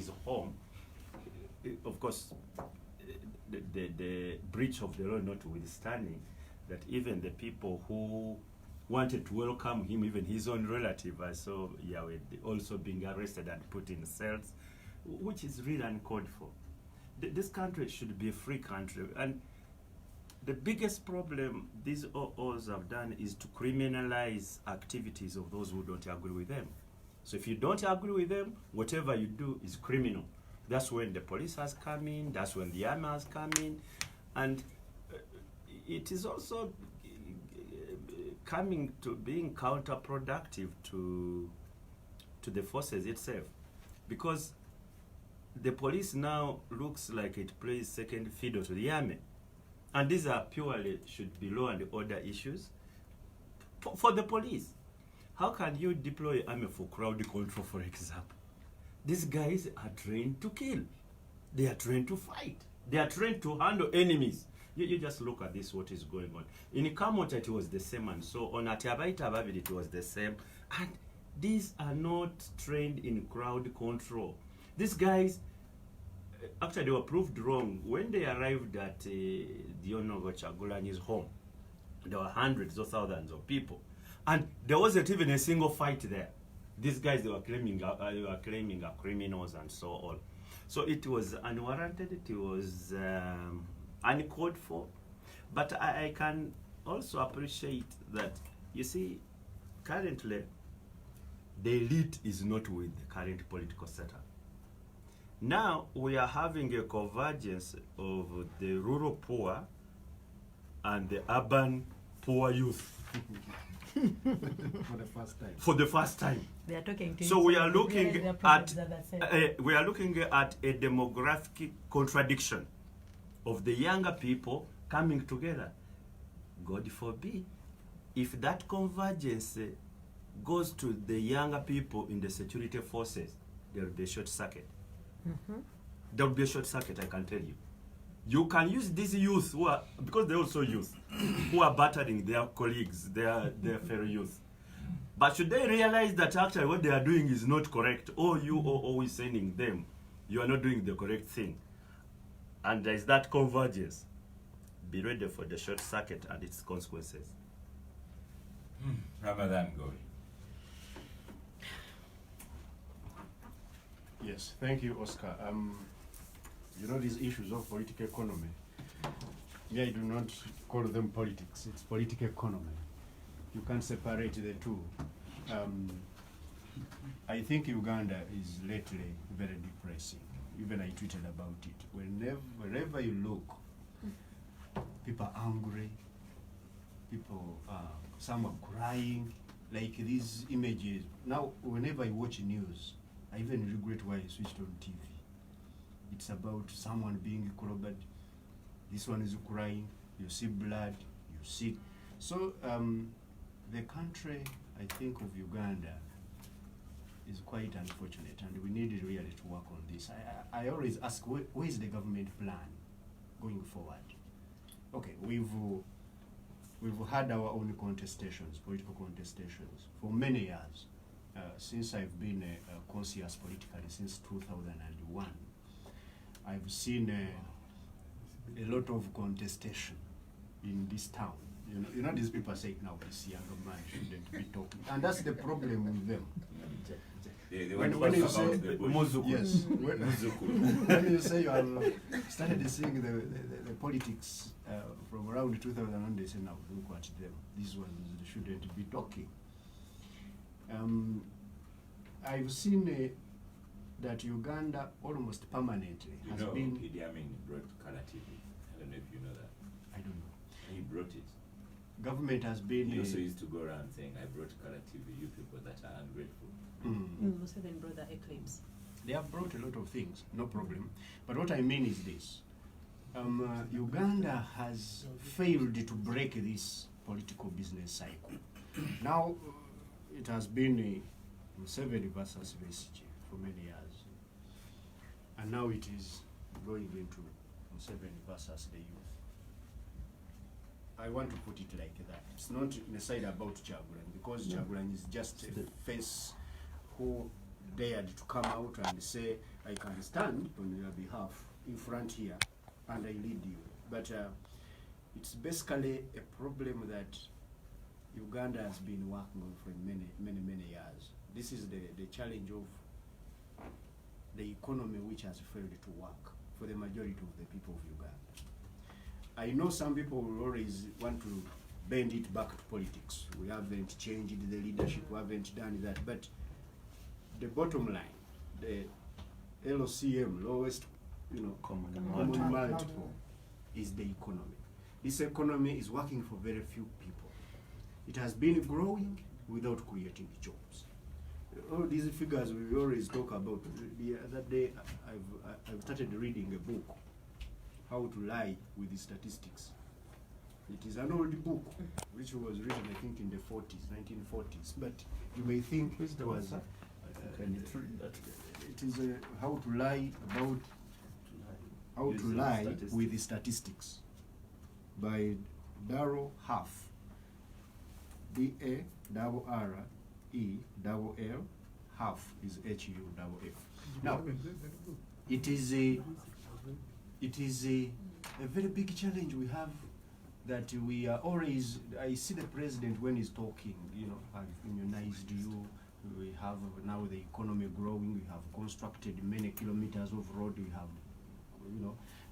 his home, of course, the breach of the law notwithstanding, that even the people who wanted to welcome him, even his own relative, I saw Yahweh also being arrested and put in cells, which is really uncalled for. This country should be a free country, and the biggest problem these OOs have done is to criminalize activities of those who don't agree with them. So if you don't agree with them, whatever you do is criminal. That's when the police has come in, that's when the army has come in, and it is also coming to being counterproductive to the forces itself, because the police now looks like it plays second fiddle to the army. And these are purely should be law and order issues for the police. How can you deploy army for crowd control, for example? These guys are trained to kill. They are trained to fight. They are trained to handle enemies. You just look at this, what is going on. In Kamota, it was the same, and so on Atiabaita Babidi, it was the same. And these are not trained in crowd control. These guys, actually, they were proved wrong. When they arrived at the Honorable Chagulani's home, there were hundreds or thousands of people. And there wasn't even a single fight there. These guys, they were claiming are criminals and so on. So it was unwarranted, it was uncalled for. But I can also appreciate that, you see, currently, the elite is not with the current political setup. Now we are having a convergence of the rural poor and the urban poor youth. For the first time. They are talking to so we are looking at a demographic contradiction of the younger people coming together. God forbid, if that convergence goes to the younger people in the security forces, there will be a short circuit. There will be a short circuit, I can tell you. You can use these youth who are, because they're also youth, who are battering their colleagues, their fellow youth. But should they realize that actually what they are doing is not correct, or you are always sending them, you are not doing the correct thing, and there is that convergence, be ready for the short circuit and its consequences. Ramadan Bobi. Yes, thank you, Oscar. You know, these issues of political economy, me, I do not call them politics. It's political economy. You can't separate the two. I think Uganda is lately very depressing. Even I tweeted about it. Wherever you look, people are angry. People, some are crying. Like these images. Now, whenever I watch news, I even regret why I switched on TV. It's about someone being clobbered. This one is crying. You see blood. You see. So the country, I think, of Uganda is quite unfortunate, and we need really to work on this. I always ask, where is the government plan going forward? Okay, we've had our own contestations, political contestations, for many years. Since I've been conscious politically since 2001, I've seen a lot of contestation in this town. You know these people say now this younger man shouldn't be talking, and that's the problem with them. When you say yes, when you say you have started seeing the politics from around 2001, they say now look at them. These ones shouldn't be talking. I've seen that Uganda almost permanently has been. Idi Amin brought color TV. I don't know if you know that. I don't know. He brought it. Government has been. He also used to go around saying, "I brought color TV. You people that are ungrateful." Museveni brought the eclipse. They have brought a lot of things, no problem. But what I mean is this: Uganda has failed to break this political business cycle. Now, it has been Museveni versus Besigye for many years, and now it is going into Museveni versus the youth. I want to put it like that. It's not necessarily about Kyagulanyi, because Kyagulanyi is just a face who dared to come out and say, I can stand on your behalf in front here and I lead you. But it's basically a problem that Uganda has been working on for many years. This is the challenge of the economy which has failed to work for the majority of the people of Uganda. I know some people will always want to bend it back to politics. We haven't changed the leadership, we haven't done that. But the bottom line, the LCM, lowest, common multiple, is the economy. This economy is working for very few people. It has been growing without creating jobs. All these figures we always talk about. The other day, I've started reading a book, How to Lie with the Statistics. It is an old book which was written, I think, in the 1940s. But you may think it was. It is How to Lie about How to Lie with the Statistics by Darrell Huff. D-A-R-R-E-L-L. Huff is H-U-F-F. Now, it is a very big challenge we have, that we are always, I see the president when he's talking, I've immunized you, we have now the economy growing, we have constructed many kilometers of road, we have,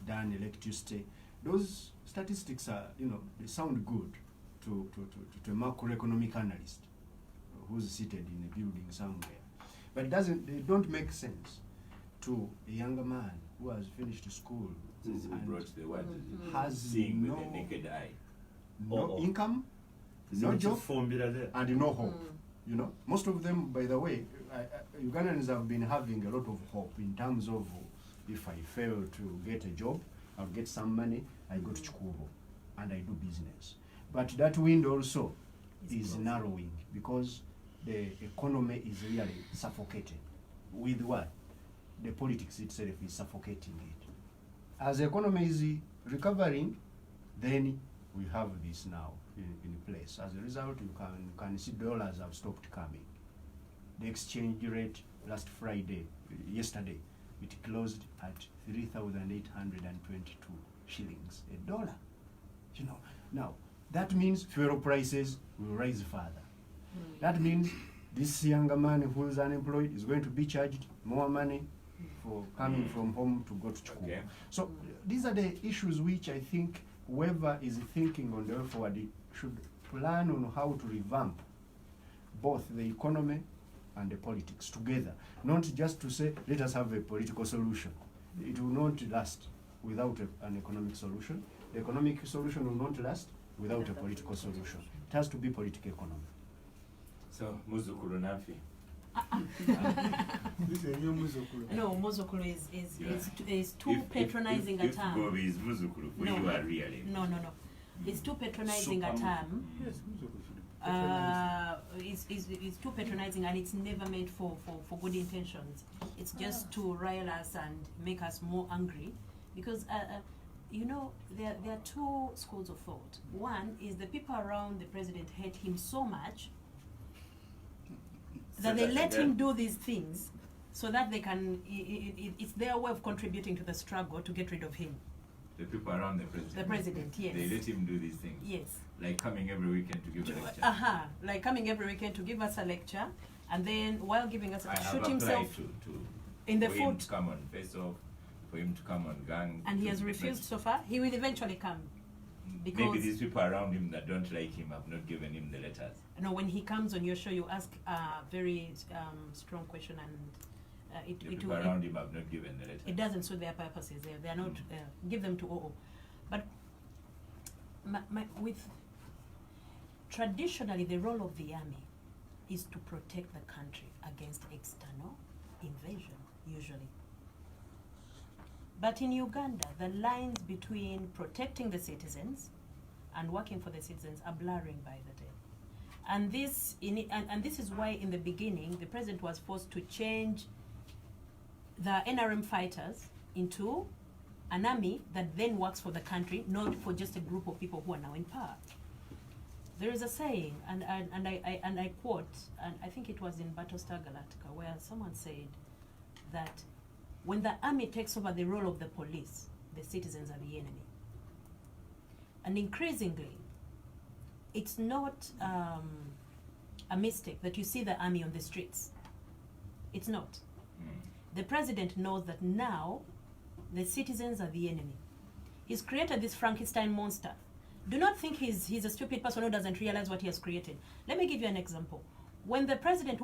done electricity. Those statistics are, they sound good to a macroeconomic analyst who's seated in a building somewhere. But they don't make sense to a younger man who has finished school Since we brought the word, has seeing no, with the naked eye. no income, no job, and no hope. Most of them, by the way, Ugandans have been having a lot of hope in terms of, if I fail to get a job, I'll get some money, I go to Chikubo and I do business. But that window also is narrowing because the economy is really suffocating. With what? The politics itself is suffocating it. As the economy is recovering, then we have this now in place. As a result, you can see dollars have stopped coming. The exchange rate yesterday, it closed at 3,822 shillings a dollar. Now that means fuel prices will rise further. That means this younger man who is unemployed is going to be charged more money for coming from home to go to school. Okay. So these are the issues which I think whoever is thinking on the way forward should plan on how to revamp both the economy and the politics together. Not just to say, let us have a political solution. It will not last without an economic solution. The economic solution will not last without a political solution. It has to be political economy. So, Muzukuru Nafi. No, Muzukuru is too patronizing a term. If Bobi is Muzukuru, No. you are really. No. It's too patronizing a term. It's too patronizing, and it's never meant for good intentions. It's just to rile us and make us more angry, because there are two schools of thought. One is the people around the president hate him so much that they let him do these things so that they can, it's their way of contributing to the struggle to get rid of him. The people around the president. The president, yes. They let him do these things. Yes. Like coming every weekend to give a lecture. Like coming every weekend to give us a lecture, and then while giving us, shoot himself to in the for foot. Him to come on face off, for him to come on gang. And he has refused so far. He will eventually come. Because maybe these people around him that don't like him have not given him the letters. No, when he comes on your show, you ask a very strong question, and the people around him have not given the letters. It doesn't suit their purposes. They are not. Give them to OO. But with traditionally, the role of the army is to protect the country against external invasion, usually. But in Uganda, the lines between protecting the citizens and working for the citizens are blurring by the day. And this is why in the beginning, the president was forced to change the NRM fighters into an army that then works for the country, not for just a group of people who are now in power. There is a saying, and I quote, and I think it was in Battlestar Galactica, where someone said that when the army takes over the role of the police, the citizens are the enemy. And increasingly, it's not a mistake that you see the army on the streets. It's not. The president knows that now the citizens are the enemy. He's created this Frankenstein monster. Do not think he's a stupid person who doesn't realize what he has created. Let me give you an example. When the president